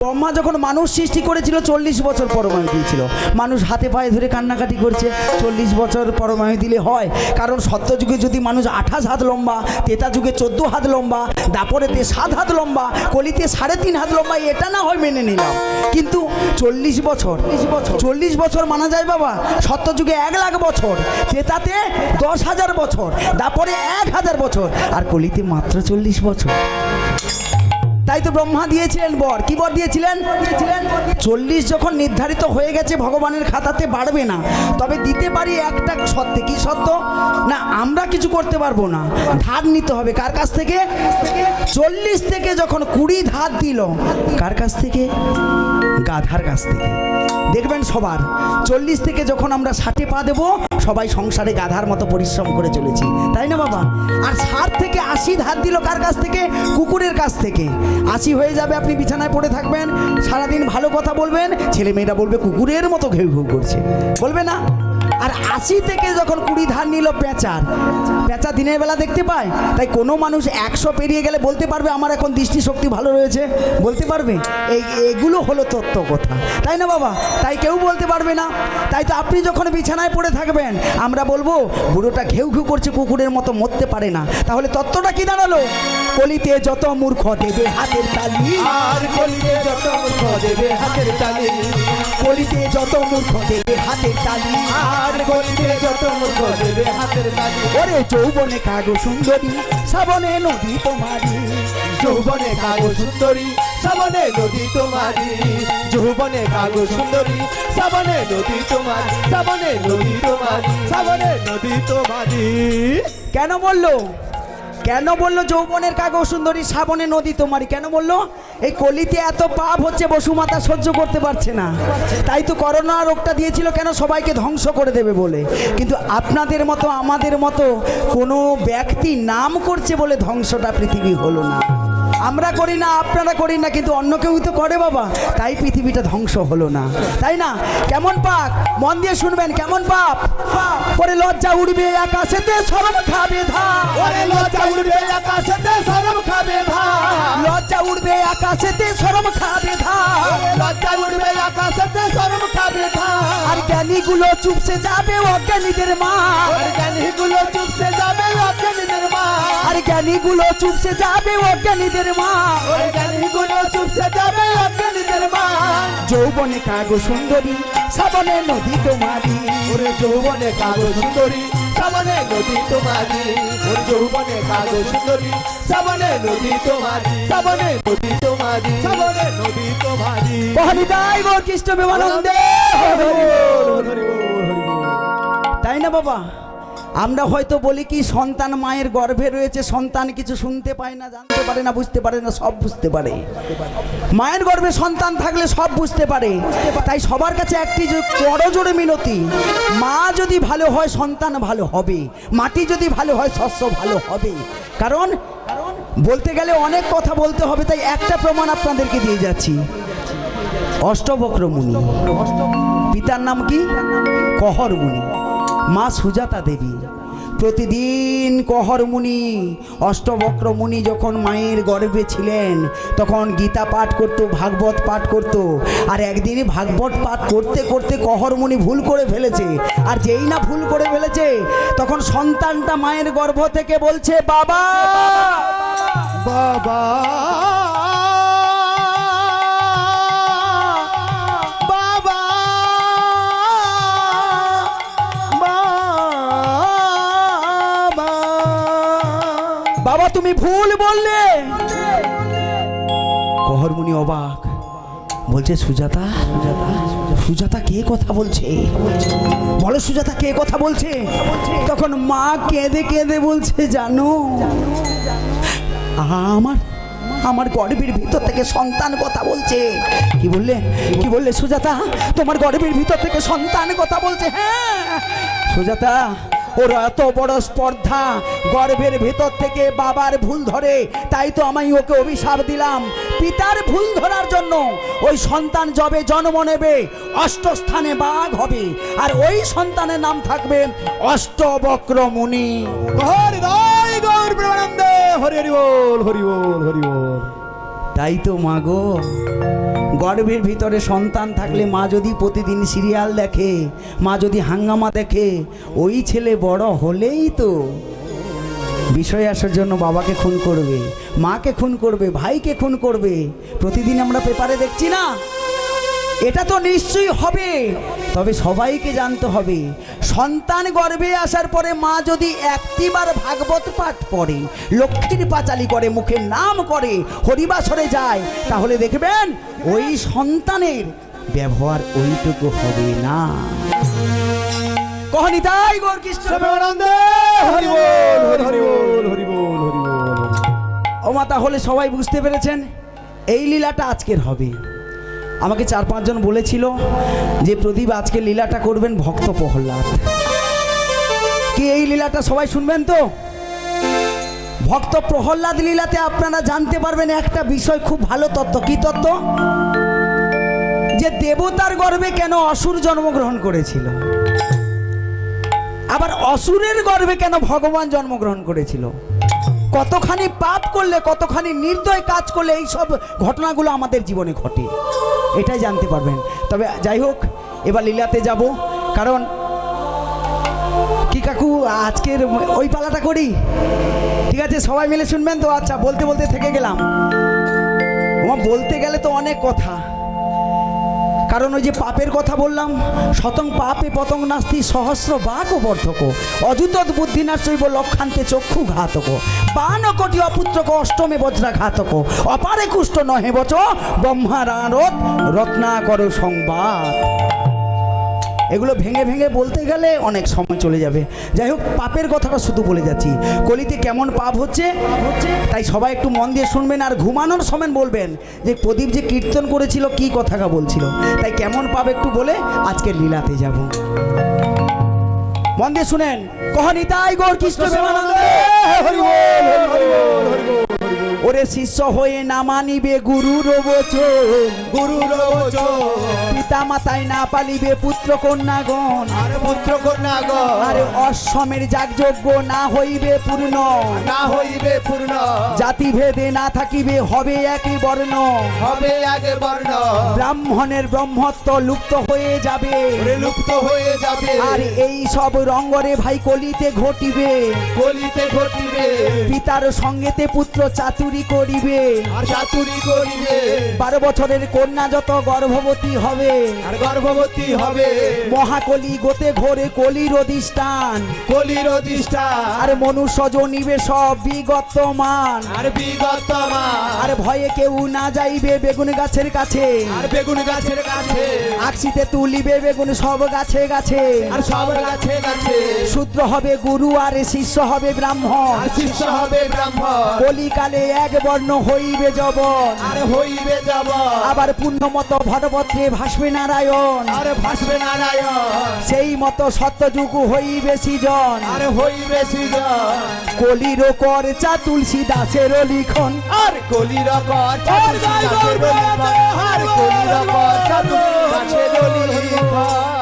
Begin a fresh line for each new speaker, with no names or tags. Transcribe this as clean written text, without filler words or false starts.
ব্রহ্মা যখন মানুষ সৃষ্টি করেছিল 40 বছর পরমায়ু দিয়েছিল। মানুষ হাতে পায়ে ধরে কান্নাকাটি করছে 40 বছর পরমায়ু দিলে হয়? কারণ সত্যযুগে যদি মানুষ 28 হাত লম্বা, তেতা যুগে 14 হাত লম্বা, দাপরেতে 7 হাত লম্বা, কলিতে 3.5 হাত লম্বা, এটা না হয় মেনে নিলাম। কিন্তু 40 বছর মানা যায় বাবা। সত্যযুগে 1 লাখ বছর, তেতাতে 10,000 বছর, দাপরে 1000 বছর, আর কলিতে মাত্র 40 বছর। তাই তো ব্রহ্মা দিয়েছিলেন বর। কি বর দিয়েছিলেন? 40 যখন নির্ধারিত হয়ে গেছে ভগবানের খাতাতে বাড়বে না, তবে দিতে পারি একটা সত্ত্বে। কি সত্য? না আমরা কিছু করতে পারবো না, ধার নিতে হবে। কার কাছ থেকে? 40 থেকে যখন 20 ধার দিল, কার কাছ থেকে? গাধার কাছ থেকে। দেখবেন সবার 40 থেকে যখন আমরা 60-এ পা দেবো, সবাই সংসারে গাধার মতো পরিশ্রম করে চলেছি, তাই না বাবা? আর 60 থেকে 80 ধার দিল কার কাছ থেকে? কুকুরের কাছ থেকে। 80 হয়ে যাবে, আপনি বিছানায় পড়ে থাকবেন, সারাদিন ভালো কথা বলবেন, ছেলে মেয়েরা বলবে কুকুরের মতো ঘেউ ঘেউ করছে, বলবে না? আর 80 থেকে যখন 20 ধার নিল পেঁচার, পেঁচা দিনের বেলা দেখতে পায়, তাই কোনো মানুষ 100 পেরিয়ে গেলে বলতে পারবে আমার এখন দৃষ্টিশক্তি ভালো রয়েছে? বলতে পারবে? এগুলো হলো তত্ত্ব কথা, তাই না বাবা? তাই কেউ বলতে পারবে না। তাই তো আপনি যখন বিছানায় পড়ে থাকবেন, আমরা বলবো বুড়োটা ঘেউ ঘেউ করছে, কুকুরের মতো মরতে পারে না। তাহলে তত্ত্বটা কি দাঁড়ালো? কলিতে যত মূর্খ দেবে হাতের তালি,
আর কলিতে যত মূর্খ দেবে হাতের তালি,
কলিতে যত মূর্খ দেবে হাতের তালি,
আর কলিতে যত মূর্খ দেবে হাতের তালি।
ওরে যৌবনে কাগো সুন্দরী, শ্রাবণে নদী তোমারি,
যৌবনে কাগো সুন্দরী, শ্রাবণে নদী তোমারি, যৌবনে কাগো সুন্দরী, শ্রাবণে নদী তোমারি, শ্রাবণে নদী তোমারি, শ্রাবণে নদী তোমারি।
কেন বললো? কেন বললো যৌবনের কাগজ সুন্দরী, শ্রাবণে নদী তোমারি? কেন বললো? এই কলিতে এত পাপ হচ্ছে, বসুমাতা সহ্য করতে পারছে না। তাই তো করোনা রোগটা দিয়েছিল, কেন? সবাইকে ধ্বংস করে দেবে বলে। কিন্তু আপনাদের মতো আমাদের মতো কোনো ব্যক্তি নাম করছে বলে ধ্বংসটা পৃথিবী হলো না। আমরা করি না, আপনারা করি না, কিন্তু অন্য কেউ তো করে বাবা, তাই পৃথিবীটা ধ্বংস হলো না, তাই না? কেমন পাপ? মন দিয়ে শুনবেন, কেমন পাপ? পরে লজ্জা উড়বে আকাশেতে, শরম খাবে ধার।
ওরে লজ্জা উড়বে আকাশেতে, শরম খাবে ধার।
লজ্জা উড়বে আকাশেতে, শরম খাবে ধার।
লজ্জা উড়বে আকাশেতে, শরম খাবে ধার।
আর জ্ঞানীগুলো চুপসে যাবে অজ্ঞানীদের মা,
আর জ্ঞানীগুলো চুপসে যাবে অজ্ঞানীদের মা,
আর জ্ঞানীগুলো চুপসে যাবে অজ্ঞানীদের মা।
আর জ্ঞানীগুলো চুপসে যাবে অজ্ঞানীদের মা।
যৌবনে কাগো সুন্দরী, শ্রাবণে নদী তোমারি,
ওরে যৌবনে কাগো সুন্দরী, শ্রাবণে নদী তোমারি, ওরে যৌবনে কাগো সুন্দরী, শ্রাবণে নদী তোমারি, শ্রাবণে নদী তোমারি, শ্রাবণে নদী তোমারি।
হরিদাই গো কৃষ্ণ বিমানন্দে। তাই না বাবা? আমরা হয়তো বলি কি সন্তান মায়ের গর্ভে রয়েছে, সন্তান কিছু শুনতে পায় না, জানতে পারে না, বুঝতে পারে না, সব বুঝতে পারে। মায়ের গর্ভে সন্তান থাকলে সব বুঝতে পারে। তাই সবার কাছে একটি বড় জোরে মিনতি, মা যদি ভালো হয় সন্তান ভালো হবে, মাটি যদি ভালো হয় শস্য ভালো হবে। কারণ বলতে গেলে অনেক কথা বলতে হবে, তাই একটা প্রমাণ আপনাদেরকে দিয়ে যাচ্ছি। অষ্টবক্র মুনি, পিতার নাম কি? কহর মুনি, মা সুজাতা দেবী। প্রতিদিন কহর মুনি, অষ্টবক্র মুনি যখন মায়ের গর্ভে ছিলেন, তখন গীতা পাঠ করত, ভাগবত পাঠ করত। আর একদিন ভাগবত পাঠ করতে করতে কহর মুনি ভুল করে ফেলেছে। আর যেই না ভুল করে ফেলেছে, তখন সন্তানটা মায়ের গর্ভ থেকে বলছে, বাবা
বাবা
বাবা তুমি ভুল বললে। কহর মুনি অবাক, বলছে সুজাতা, সুজাতা কে কথা বলছে? বলো সুজাতা কে কথা বলছে? তখন মা কেঁদে কেঁদে বলছে, জানো আমার গর্ভের ভিতর থেকে সন্তান কথা বলছে। কি বললে? কি বললে সুজাতা? তোমার গর্ভের ভিতর থেকে সন্তান কথা বলছে? হ্যাঁ সুজাতা, ওর এত বড় স্পর্ধা, গর্ভের ভেতর থেকে বাবার ভুল ধরে, তাই তো আমি ওকে অভিশাপ দিলাম। পিতার ভুল ধরার জন্য ওই সন্তান যবে জন্ম নেবে, 8 স্থানে বাঘ হবে, আর ওই সন্তানের নাম থাকবে অষ্টবক্র মুনি।
হরিদাই গৌর প্রেমানন্দে, হরি হরি বল, হরি বল, হরি বল।
তাই তো মাগো, গর্ভের ভিতরে সন্তান থাকলে মা যদি প্রতিদিন সিরিয়াল দেখে, মা যদি হাঙ্গামা দেখে, ওই ছেলে বড় হলেই তো বিষয় আসার জন্য বাবাকে খুন করবে, মাকে খুন করবে, ভাইকে খুন করবে। প্রতিদিন আমরা পেপারে দেখছি না? এটা তো নিশ্চয়ই হবে। তবে সবাইকে জানতে হবে, সন্তান গর্ভে আসার পরে মা যদি একটিবার ভাগবত পাঠ পড়ে, লক্ষ্মীর পাঁচালি করে, মুখের নাম করে, হরিবাসরে যায়, তাহলে দেখবেন ওই সন্তানের ব্যবহার ওইটুকু হবে না। কহনি তাই গৌর কৃষ্ণ
প্রেমানন্দে হরি বল হরি বল হরি বল হরি বল।
ও মা, তাহলে সবাই বুঝতে পেরেছেন এই লীলাটা আজকের হবে। আমাকে 4-5 জন বলেছিল যে প্রদীপ আজকে লীলাটা করবেন ভক্ত প্রহ্লাদ। কি এই লীলাটা সবাই শুনবেন তো? ভক্ত প্রহ্লাদ লীলাতে আপনারা জানতে পারবেন একটা বিষয়, খুব ভালো তত্ত্ব। কি তত্ত্ব? যে দেবতার গর্ভে কেন অসুর জন্মগ্রহণ করেছিল, আবার অসুরের গর্ভে কেন ভগবান জন্মগ্রহণ করেছিল, কতখানি পাপ করলে, কতখানি নির্দয় কাজ করলে এই সব ঘটনাগুলো আমাদের জীবনে ঘটে, এটাই জানতে পারবেন। তবে যাই হোক, এবার লীলাতে যাব। কারণ কি কাকু, আজকের ওই পালাটা করি? ঠিক আছে, সবাই মিলে শুনবেন তো? আচ্ছা, বলতে বলতে থেকে গেলাম। বলতে গেলে তো অনেক কথা, কারণ ওই যে পাপের কথা বললাম, শতং পাপে পতং নাস্তি সহস্র বাক বর্ধক, অযুত বুদ্ধিনাশৈব লক্ষান্তে চক্ষু ঘাতক, 52 কোটি অপুত্রক অষ্টমে বজ্রাঘাতক, অপারে কুষ্ঠ নহে বচ ব্রহ্মারারত রত্নাকর সংবাদ। এগুলো ভেঙে ভেঙে বলতে গেলে অনেক সময় চলে যাবে। যাই হোক, পাপের কথাটা শুধু বলে যাচ্ছি, কলিতে কেমন পাপ হচ্ছে, তাই সবাই একটু মন দিয়ে শুনবেন। আর ঘুমানোর সময় বলবেন যে প্রদীপ যে কীর্তন করেছিল কি কথাটা বলছিল, তাই কেমন পাপ একটু বলে আজকের লীলাতে যাব। মন দিয়ে শুনেন। কহনি তাই গৌর কৃষ্ণ প্রেমানন্দে হরি বল হরি বল হরি বল। ওরে শিষ্য হয়ে না মানিবে গুরুর বচন,
গুরুর বচন,
পিতা মাতায় না পালিবে পুত্র কন্যাগণ,
আর পুত্র কন্যাগণ,
আরে অশ্বমের যাগযজ্ঞ না হইবে পূর্ণ,
না হইবে পূর্ণ,
জাতি ভেদে না থাকিবে হবে একই বর্ণ,
হবে আগে বর্ণ,
ব্রাহ্মণের ব্রহ্মত্ব লুপ্ত হয়ে যাবে,
লুপ্ত হয়ে যাবে,
আর এই সব রঙ্গরে ভাই কলিতে ঘটিবে,
কলিতে ঘটিবে,
পিতার সঙ্গেতে পুত্র চাতুরি করিবে,
আর চাতুরি করিবে,
12 বছরের কন্যা যত গর্ভবতী হবে,
আর গর্ভবতী হবে,
মহাকলি গোতে ঘোরে কলির অধিষ্ঠান,
কলির অধিষ্ঠান,
আর মনুষ্য জনিবে সব বিগতমান,
আর বিগতমান,
আর ভয়ে কেউ না যাইবে বেগুন গাছের কাছে,
আর বেগুন গাছের কাছে,
আকশিতে তুলিবে বেগুন সব গাছে গাছে,
আর সব গাছে গাছে,
শূদ্র হবে গুরু আর শিষ্য হবে ব্রাহ্মণ,
আর শিষ্য হবে ব্রাহ্মণ,
কলিকালে এক বর্ণ হইবে যবন,
আর হইবে যাব,
আবার পুণ্যমত ভটপত্রে ভাসবে নারায়ণ,
আর ভাসবে নারায়ণ,
সেই মতো সত্যযুগ হইবে সৃজন,
আর হইবে সৃজন,
কলির কর চা তুলসী দাসের লিখন,
আর কলির কর চাতুর দাসের লিখন, আর কলির কর চাতুর দাসের লিখন।